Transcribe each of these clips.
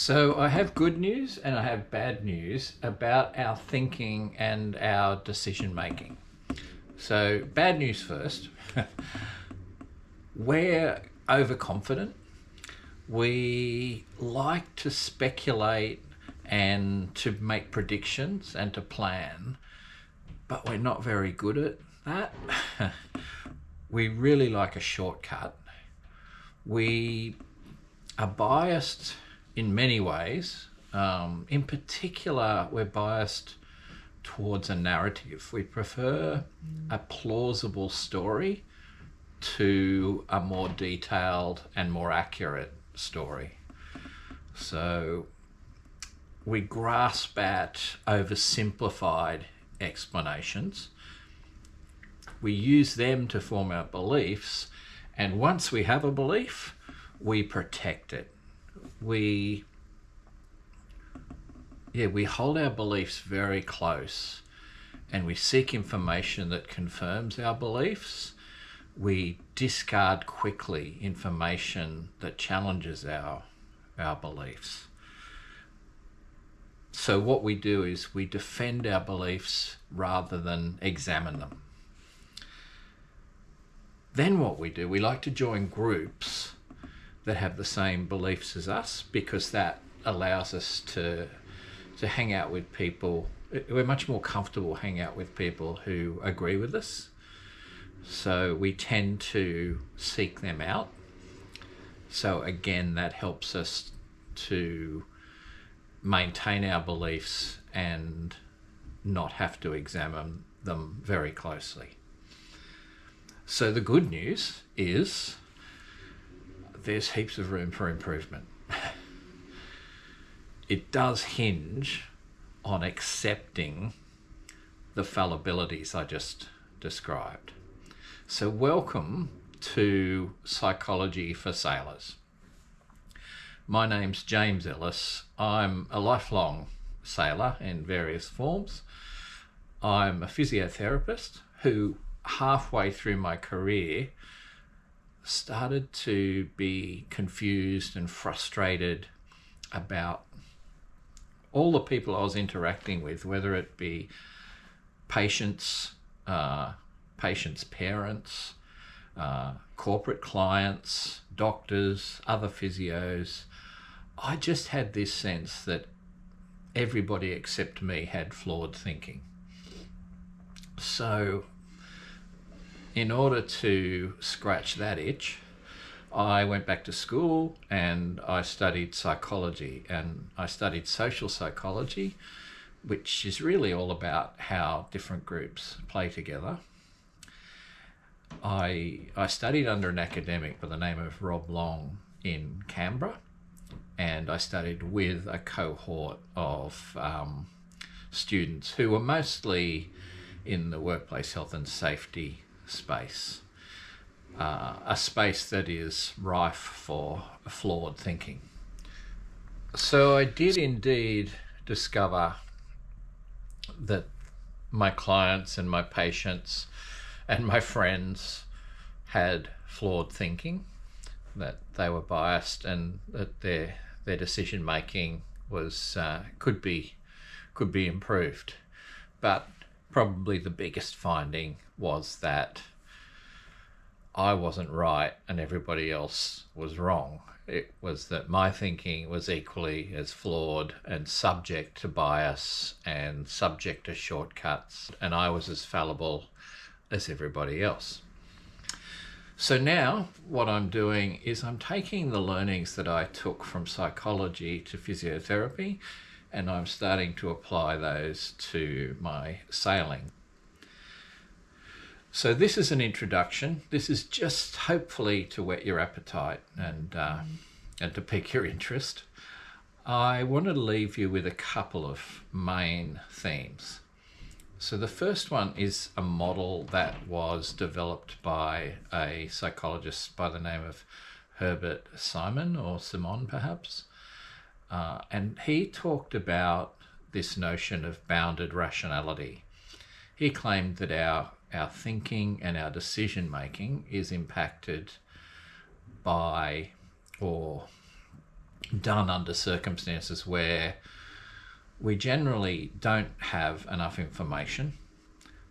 So I have good news and I have bad news about our thinking and our decision making. So bad news first. We're overconfident. We like to speculate and to make predictions and to plan, but we're not very good at that. We really like a shortcut. We are biased in many ways. In particular, we're biased towards a narrative. We prefer a plausible story to a more detailed and more accurate story. So we grasp at oversimplified explanations. We use them to form our beliefs, and once we have a belief, we protect it. We hold our beliefs very close, and we seek information that confirms our beliefs. We discard quickly information that challenges our beliefs. So what we do is we defend our beliefs rather than examine them. Then what we do, we like to join groups that have the same beliefs as us, because that allows us to hang out with people. We're much more comfortable hanging out with people who agree with us. So we tend to seek them out. So again, that helps us to maintain our beliefs and not have to examine them very closely. So the good news is there's heaps of room for improvement. It does hinge on accepting the fallibilities I just described. So welcome to Psychology for Sailors. My name's James Ellis. I'm a lifelong sailor in various forms. I'm a physiotherapist who halfway through my career started to be confused and frustrated about all the people I was interacting with, whether it be patients, patients' parents, corporate clients, doctors, other physios. I just had this sense that everybody except me had flawed thinking. So in order to scratch that itch, I went back to school and I studied psychology, and I studied social psychology, which is really all about how different groups play together. I studied under an academic by the name of Rob Long in Canberra, and I studied with a cohort of students who were mostly in the workplace health and safety space, a space that is rife for flawed thinking. So I did indeed discover that my clients and my patients and my friends had flawed thinking, that they were biased, and that their decision making was could be improved. But probably the biggest finding was that I wasn't right and everybody else was wrong. It was that my thinking was equally as flawed and subject to bias and subject to shortcuts, and I was as fallible as everybody else. So now what I'm doing is I'm taking the learnings that I took from psychology to physiotherapy, and I'm starting to apply those to my sailing. So this is an introduction. This is just hopefully to whet your appetite and to pique your interest. I want to leave you with a couple of main themes. So the first one is a model that was developed by a psychologist by the name of Herbert Simon, or Simon perhaps. And he talked about this notion of bounded rationality. He claimed that our thinking and our decision making is impacted by or done under circumstances where we generally don't have enough information.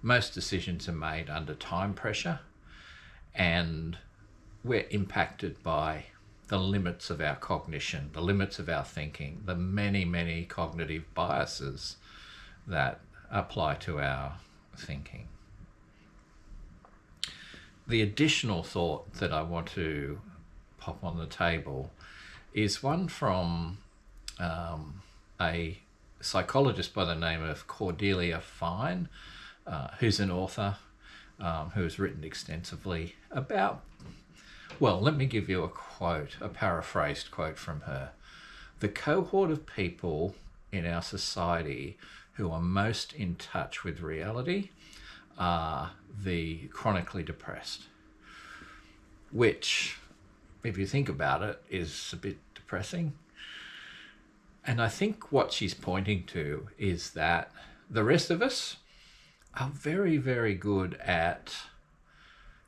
Most decisions are made under time pressure, and we're impacted by the limits of our cognition, the limits of our thinking, the many, many cognitive biases that apply to our thinking. The additional thought that I want to pop on the table is one from a psychologist by the name of Cordelia Fine, who's an author who has written extensively about, well, let me give you a quote, a paraphrased quote from her. The cohort of people in our society who are most in touch with reality are the chronically depressed, which, if you think about it, is a bit depressing. And I think what she's pointing to is that the rest of us are very, very good at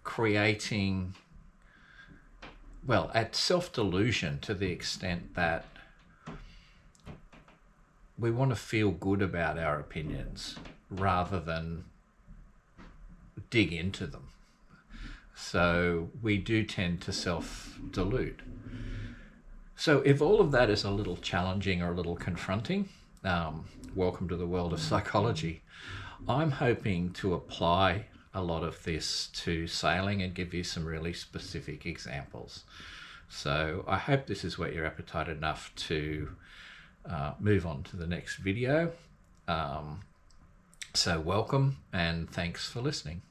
creating, well, at self-delusion, to the extent that we want to feel good about our opinions rather than dig into them. So we do tend to self-delude. So if all of that is a little challenging or a little confronting, welcome to the world of psychology. I'm hoping to apply a lot of this to sailing and give you some really specific examples. So I hope this has whet your appetite enough to move on to the next video. So welcome and thanks for listening.